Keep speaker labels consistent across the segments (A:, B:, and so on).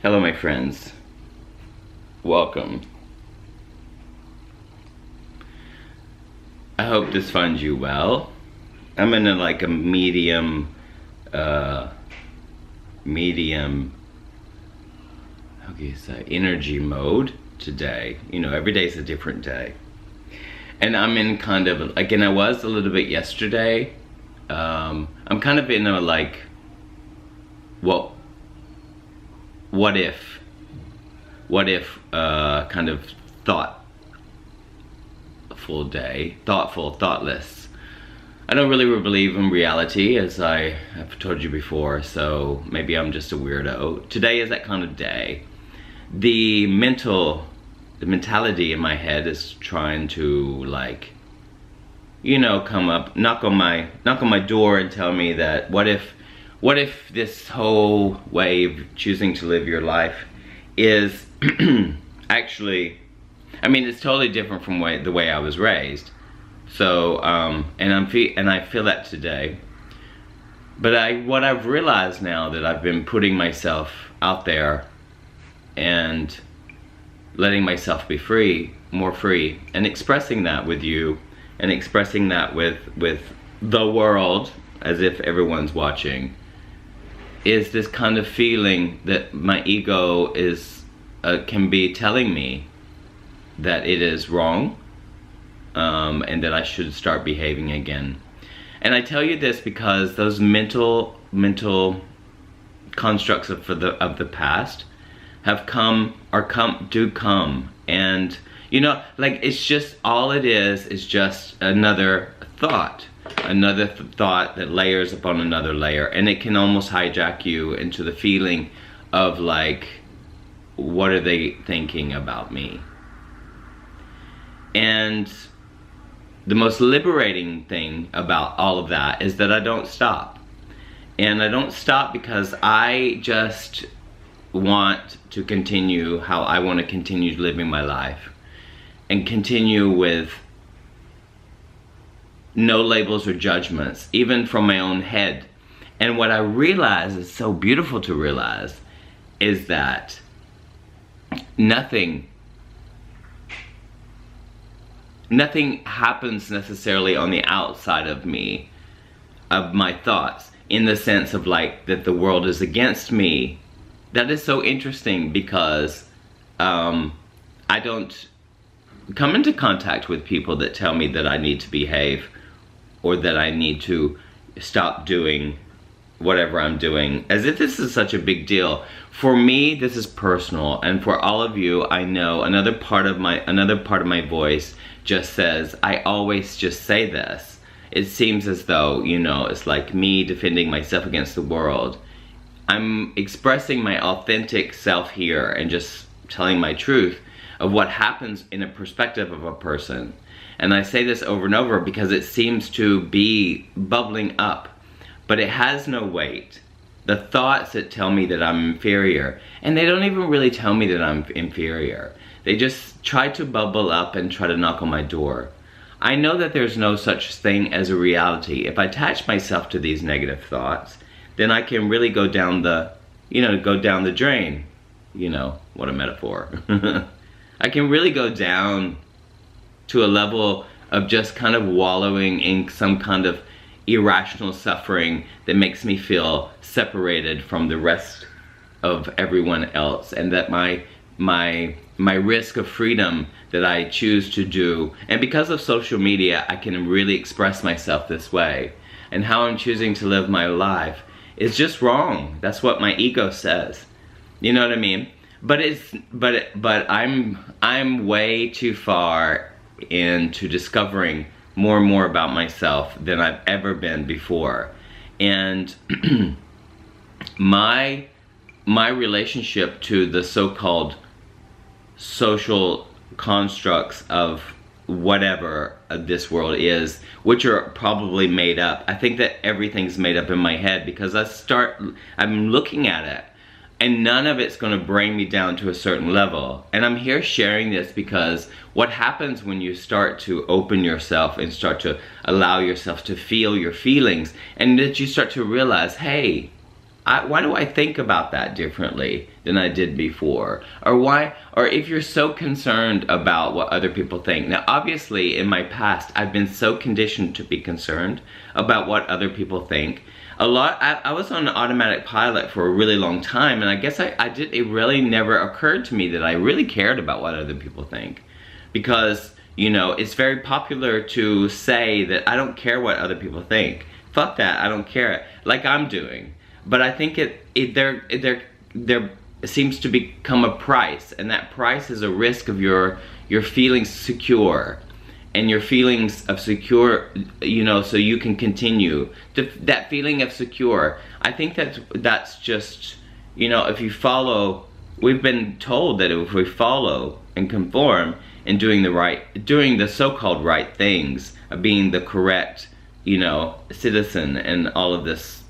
A: Hello my friends, welcome. I hope this finds you well. I'm in a medium, how can you say, energy mode today. You know, every day's a different day. And I'm in kind of, and I was a little bit yesterday. I'm kind of in a what if kind of thoughtful day, thoughtless. I don't really believe in reality, as I have told you before, so maybe I'm just a weirdo. Today is that kind of day. The mentality in my head is trying to come up, knock on my door and tell me that what if this whole way of choosing to live your life is actually, I mean, it's totally different from the way I was raised. So, and I feel that today. But what I've realized now that I've been putting myself out there and letting myself be free, more free, and expressing that with you, and expressing that with the world, as if everyone's watching, is this kind of feeling that my ego can be telling me that it is wrong, and that I should start behaving again. And I tell you this because those mental constructs of the past have come, and it's just, all it is just another thought that layers upon another layer, and it can almost hijack you into the feeling of what are they thinking about me? And the most liberating thing about all of that is that I don't stop. And I don't stop because I just want to continue how I want to continue living my life, and continue with no labels or judgments, even from my own head. And what I realize is so beautiful to realize is that nothing happens necessarily on the outside of me, of my thoughts, in the sense of that the world is against me. That is so interesting because I don't come into contact with people that tell me that I need to behave, or that I need to stop doing whatever I'm doing, as if this is such a big deal. For me, this is personal, and for all of you, I know another part of my voice just says, I always just say this. It seems as though, it's like me defending myself against the world. I'm expressing my authentic self here and just telling my truth of what happens in a perspective of a person. And I say this over and over because it seems to be bubbling up, but it has no weight. The thoughts that tell me that I'm inferior, and they don't even really tell me that I'm inferior. They just try to bubble up and try to knock on my door. I know that there's no such thing as a reality. If I attach myself to these negative thoughts, then I can really go down the drain. What a metaphor. I can really go down to a level of just kind of wallowing in some kind of irrational suffering that makes me feel separated from the rest of everyone else, and that my risk of freedom that I choose to do, and because of social media I can really express myself this way, and how I'm choosing to live my life is just wrong. That's what my ego says. You know what I mean? But I'm way too far into discovering more and more about myself than I've ever been before. And my relationship to the so-called social constructs of whatever this world is, which are probably made up. I think that everything's made up in my head because I'm looking at it, and none of it's going to bring me down to a certain level. And I'm here sharing this because what happens when you start to open yourself and start to allow yourself to feel your feelings, and that you start to realize, hey, why do I think about that differently than I did before? Or if you're so concerned about what other people think. Now, obviously, in my past, I've been so conditioned to be concerned about what other people think. I was on an automatic pilot for a really long time, and I guess it really never occurred to me that I really cared about what other people think. Because, you know, it's very popular to say that I don't care what other people think. Fuck that, I don't care, like I'm doing. But I think there seems to become a price, and that price is a risk of your feeling secure, and your feelings of secure, you know, so you can continue. That feeling of secure, I think that's just, you know, if you follow, we've been told that if we follow and conform and doing the so-called right things, being the correct, you know, citizen, and all of this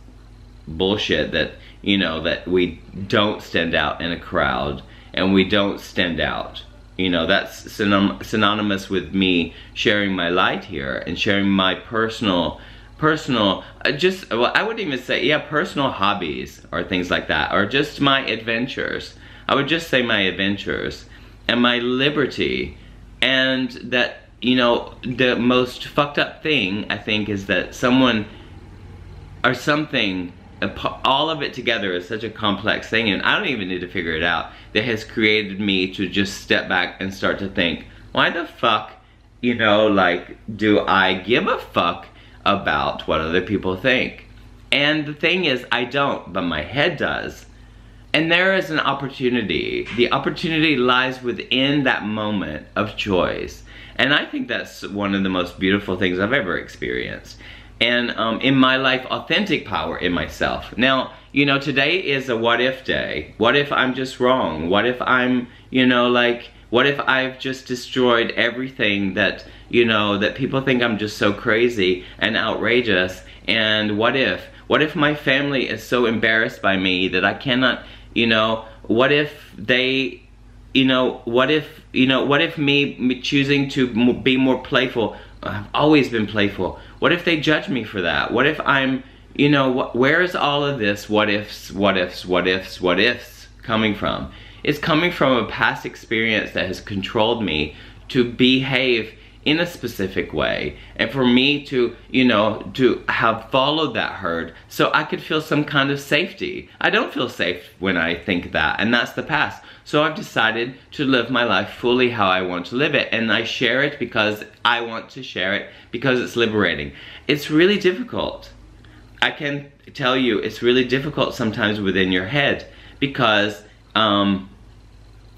A: bullshit that, you know, that we don't stand out in a crowd, and we don't stand out. You know, that's synonymous with me sharing my light here and sharing my personal, well, I wouldn't even say, yeah, personal hobbies or things like that, or just my adventures. I would just say my adventures and my liberty. And that, you know, the most fucked up thing, I think, is that someone or something, all of it together is such a complex thing, and I don't even need to figure it out, that has created me to just step back and start to think, why the fuck, you know, like, do I give a fuck about what other people think? And the thing is, I don't, but my head does. And there is an opportunity. The opportunity lies within that moment of choice. And I think that's one of the most beautiful things I've ever experienced. And in my life, authentic power in myself. Now, you know, today is a what if day. What if I'm just wrong? What if I'm, you know, like, what if I've just destroyed everything that, you know, that people think I'm just so crazy and outrageous? And what if my family is so embarrassed by me that I cannot, you know, what if they, you know, what if me choosing to be more playful, I've always been playful, what if they judge me for that? What if I'm, you know, where is all of this what ifs coming from? It's coming from a past experience that has controlled me to behave in a specific way, and for me to, you know, to have followed that herd so I could feel some kind of safety. I don't feel safe when I think that, and that's the past. So I've decided to live my life fully how I want to live it, and I share it because I want to share it, because it's liberating. It's really difficult. I can tell you, it's really difficult sometimes within your head, because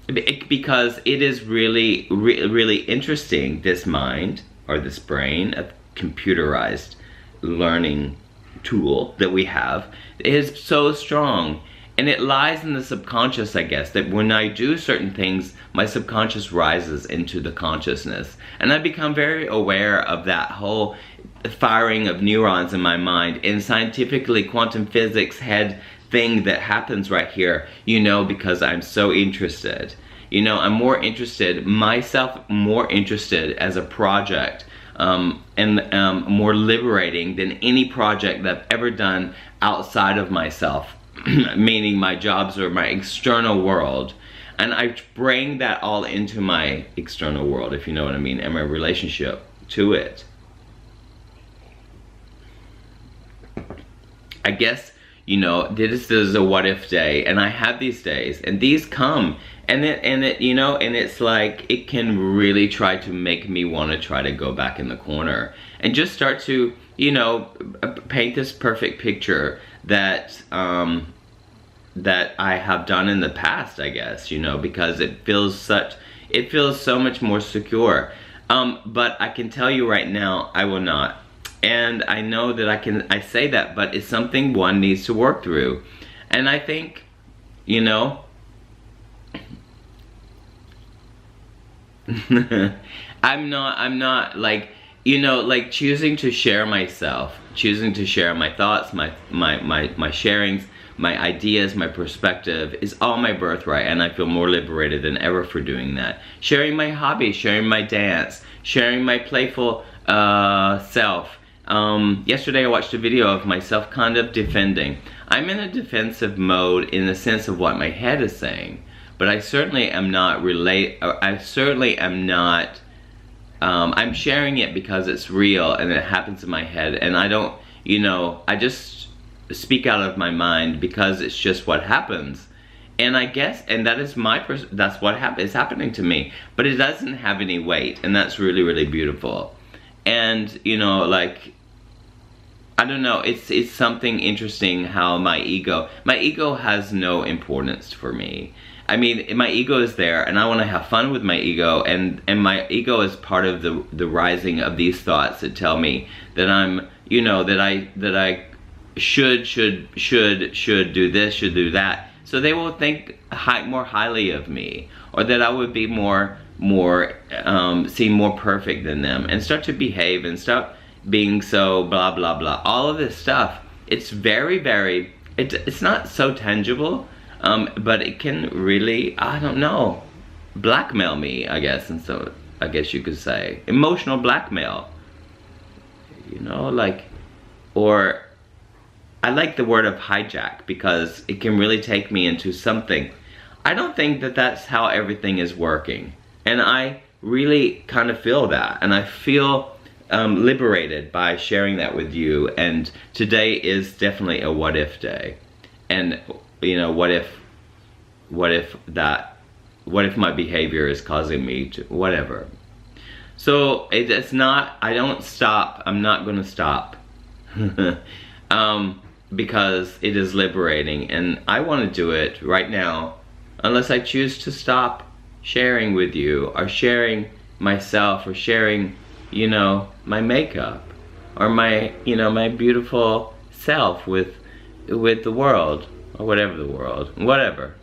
A: it is really, really interesting, this mind, or this brain, a computerized learning tool that we have, is so strong. And it lies in the subconscious, I guess, that when I do certain things, my subconscious rises into the consciousness. And I become very aware of that whole firing of neurons in my mind, and scientifically, quantum physics head thing that happens right here, you know, because I'm so interested. You know, I'm more interested, myself more interested as a project, and more liberating than any project that I've ever done outside of myself, meaning my jobs or my external world. And I bring that all into my external world, if you know what I mean, and my relationship to it. I guess, you know, this is a what if day, and I have these days, and these come, and it you know, and it's like, it can really try to make me want to try to go back in the corner and just start to, you know, paint this perfect picture that that I have done in the past, I guess, you know, because it feels so much more secure. But I can tell you right now, I will not. And I know that I say that, but it's something one needs to work through. And I think, you know, I'm not like, you know, like choosing to share myself, choosing to share my thoughts, my sharings, my ideas, my perspective is all my birthright, and I feel more liberated than ever for doing that. Sharing my hobby, sharing my dance, sharing my playful self, Yesterday I watched a video of myself kind of defending. I'm in a defensive mode in the sense of what my head is saying, but I certainly am not I'm sharing it because it's real and it happens in my head, and I don't, I just speak out of my mind because it's just what happens. And I guess, and that is that's what is happening to me, but it doesn't have any weight, and that's really, really beautiful. And, like, I don't know, it's something interesting how my ego has no importance for me. I mean, my ego is there, and I want to have fun with my ego, and my ego is part of the rising of these thoughts that tell me that I'm, that I should do this, should do that. So they will think more highly of me, or that I would be seem more perfect than them, and start to behave and stop being so blah blah blah. All of this stuff, it's very, very, it's not so tangible, but it can really, I don't know, blackmail me, I guess, and so I guess you could say emotional blackmail, like, or I like the word of hijack because it can really take me into something. I don't think that that's how everything is working, and I really kind of feel that, and I feel liberated by sharing that with you. And today is definitely a what if day, and what if my behavior is causing me to whatever. So it's not, I don't stop, I'm not gonna stop because it is liberating, and I want to do it right now, unless I choose to stop sharing with you, or sharing myself, or sharing, my makeup, or my, my beautiful self with the world, or whatever.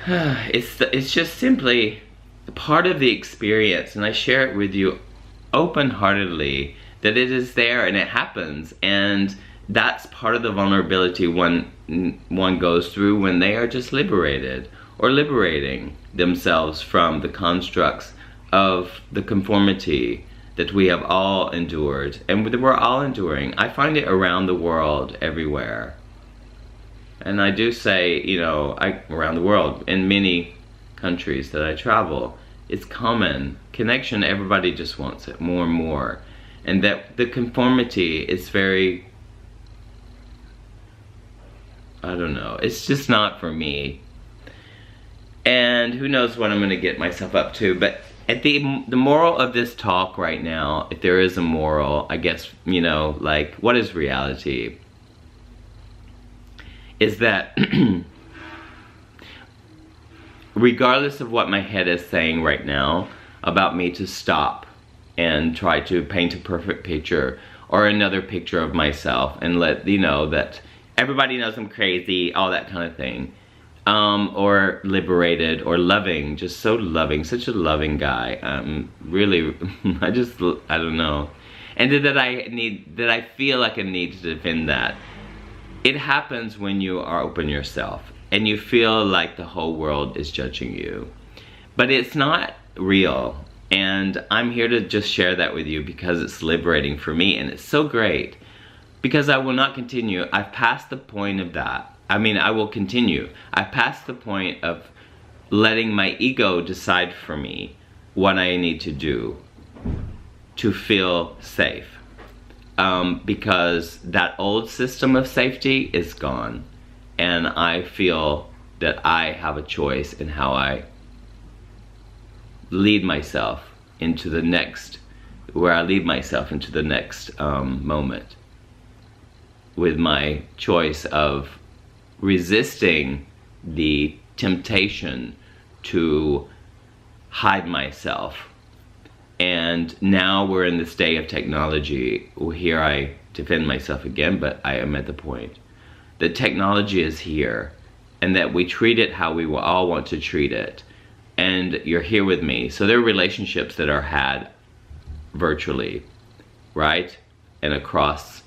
A: It's just simply part of the experience, and I share it with you open-heartedly, that it is there and it happens, and that's part of the vulnerability one goes through when they are just liberated, or liberating themselves from the constructs of the conformity that we have all endured, and that we're all enduring. I find it around the world, everywhere. And I do say, around the world, in many countries that I travel, it's common. Connection, everybody just wants it more and more. And that the conformity is very, I don't know, it's just not for me. And who knows what I'm gonna get myself up to. But at the moral of this talk right now, if there is a moral, I guess, like, what is reality? Is that regardless of what my head is saying right now about me to stop and try to paint a perfect picture, or another picture of myself, and let that everybody knows I'm crazy, all that kind of thing, or liberated, or loving, just so loving, such a loving guy, really, I don't know, and that I feel like I need to defend that. It happens when you are open yourself, and you feel like the whole world is judging you. But it's not real, and I'm here to just share that with you because it's liberating for me, and it's so great. Because I will not continue. I've passed the point of that. I mean, I will continue. I've passed the point of letting my ego decide for me what I need to do to feel safe. Because that old system of safety is gone, and I feel that I have a choice in how I lead myself into the next, moment, with my choice of resisting the temptation to hide myself. And now we're in this day of technology. Here I defend myself again, but I am at the point that technology is here, and that we treat it how we will all want to treat it. And you're here with me. So there are relationships that are had virtually, right? And across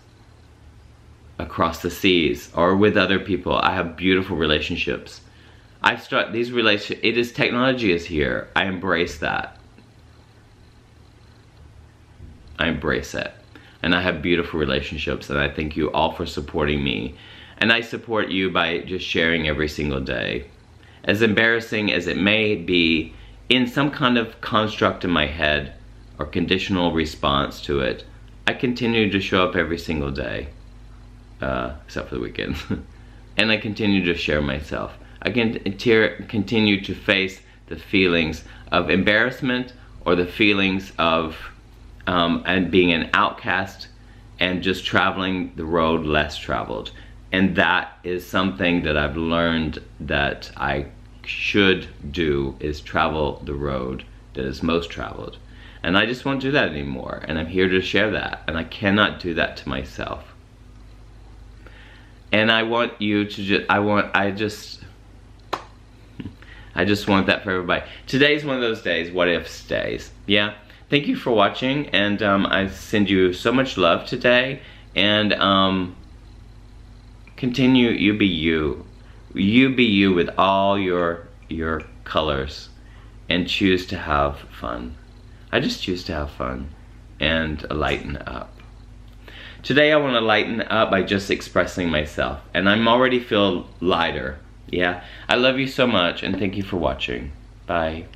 A: the seas, or with other people. I have beautiful relationships. Technology is here. I embrace that. I embrace it. and I have beautiful relationships, and I thank you all for supporting me. And I support you by just sharing every single day. As embarrassing as it may be, in some kind of construct in my head or conditional response to it, I continue to show up every single day, except for the weekends. And I continue to share myself. I can continue to face the feelings of embarrassment or the feelings of and being an outcast and just traveling the road less traveled. And that is something that I've learned that I should do, is travel the road that is most traveled. And I just won't do that anymore, and I'm here to share that, and I cannot do that to myself. And I want you to I just want that for everybody. Today's one of those days, what ifs days. Yeah. Thank you for watching, and I send you so much love today, and continue, you be you. You be you with all your colors, and choose to have fun. I just choose to have fun and lighten up. Today I want to lighten up by just expressing myself, and I'm already feel lighter. Yeah, I love you so much, and thank you for watching. Bye.